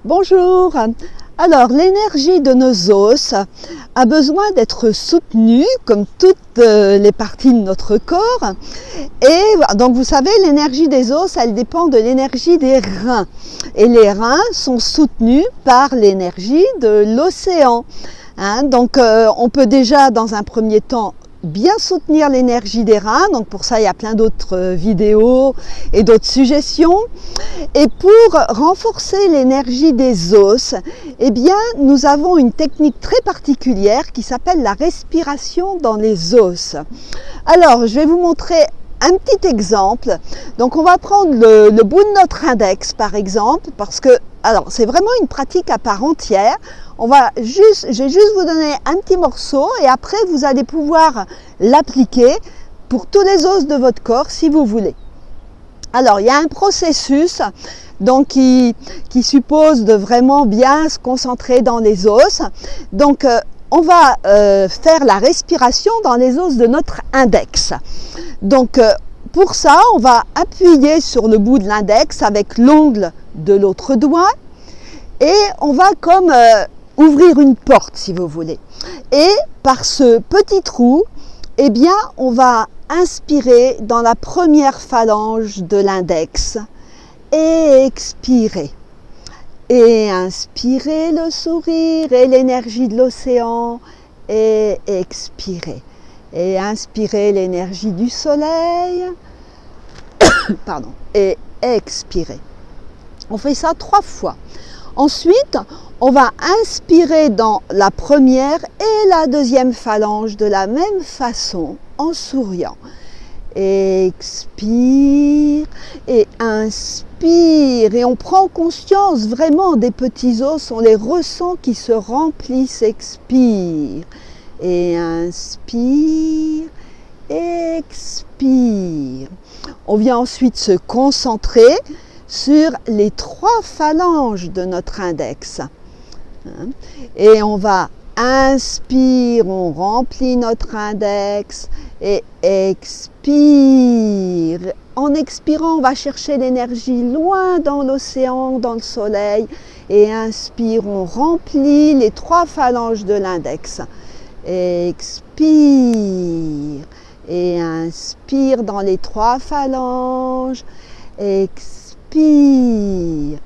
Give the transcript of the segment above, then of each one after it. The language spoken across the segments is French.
Bonjour. Alors, l'énergie de nos os a besoin d'être soutenue comme toutes les parties de notre corps. Et donc, vous savez, l'énergie des os, elle dépend de l'énergie des reins. Et les reins sont soutenus par l'énergie de l'océan. Donc, on peut déjà, dans un premier temps, bien soutenir l'énergie des reins. Donc pour ça, il y a plein d'autres vidéos et d'autres suggestions. Et pour renforcer l'énergie des os, eh bien, nous avons une technique très particulière qui s'appelle la respiration dans les os. Alors, je vais vous montrer un petit exemple. Donc on va prendre le bout de notre index par exemple, parce que alors c'est vraiment une pratique à part entière. Je vais juste vous donner un petit morceau et après vous allez pouvoir l'appliquer pour tous les os de votre corps si vous voulez. Alors il y a un processus donc qui suppose de vraiment bien se concentrer dans les os. Donc on va faire la respiration dans les os de notre index. Donc pour ça, on va appuyer sur le bout de l'index avec l'ongle de l'autre doigt et on va comme ouvrir une porte si vous voulez. Et par ce petit trou, eh bien, on va inspirer dans la première phalange de l'index et expirer. Et inspirer le sourire et l'énergie de l'océan et expirer. Et inspirer l'énergie du soleil pardon, et expirer. On fait ça 3 fois. Ensuite, on va inspirer dans la première et la deuxième phalange de la même façon en souriant. Expire et inspire et on prend conscience vraiment des petits os, on les ressent qui se remplissent, expire et inspire, expire. On vient ensuite se concentrer sur les 3 phalanges de notre index et on va inspire, on remplit notre index et expire. En expirant, on va chercher l'énergie loin dans l'océan, dans le soleil. Et inspire, on remplit les 3 phalanges de l'index. Expire. Et inspire dans les 3 phalanges. Expire.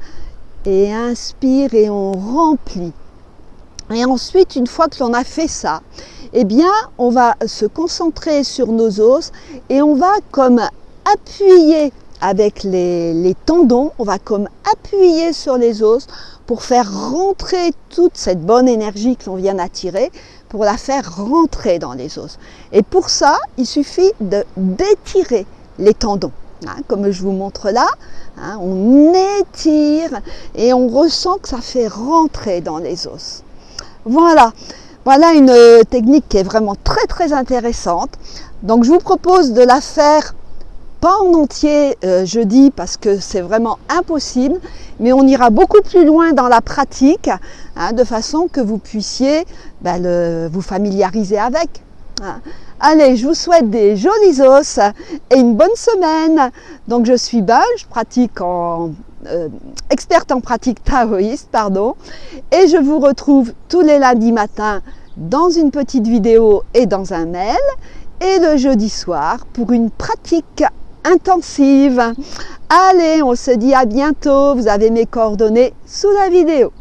Et inspire et on remplit. Et ensuite, une fois que l'on a fait ça, eh bien, on va se concentrer sur nos os et on va comme appuyer avec les tendons, on va comme appuyer sur les os pour faire rentrer toute cette bonne énergie que l'on vient d'attirer, pour la faire rentrer dans les os. Et pour ça, il suffit d'étirer les tendons. Comme je vous montre là, on étire et on ressent que ça fait rentrer dans les os. Voilà une technique qui est vraiment très très intéressante. Donc je vous propose de la faire pas en entier jeudi parce que c'est vraiment impossible, mais on ira beaucoup plus loin dans la pratique de façon que vous puissiez vous familiariser avec. Allez, je vous souhaite des jolis os et une bonne semaine. Donc je suis je pratique experte en pratique taoïste, et je vous retrouve tous les lundis matins dans une petite vidéo et dans un mail, et le jeudi soir pour une pratique intensive. Allez, on se dit à bientôt, vous avez mes coordonnées sous la vidéo.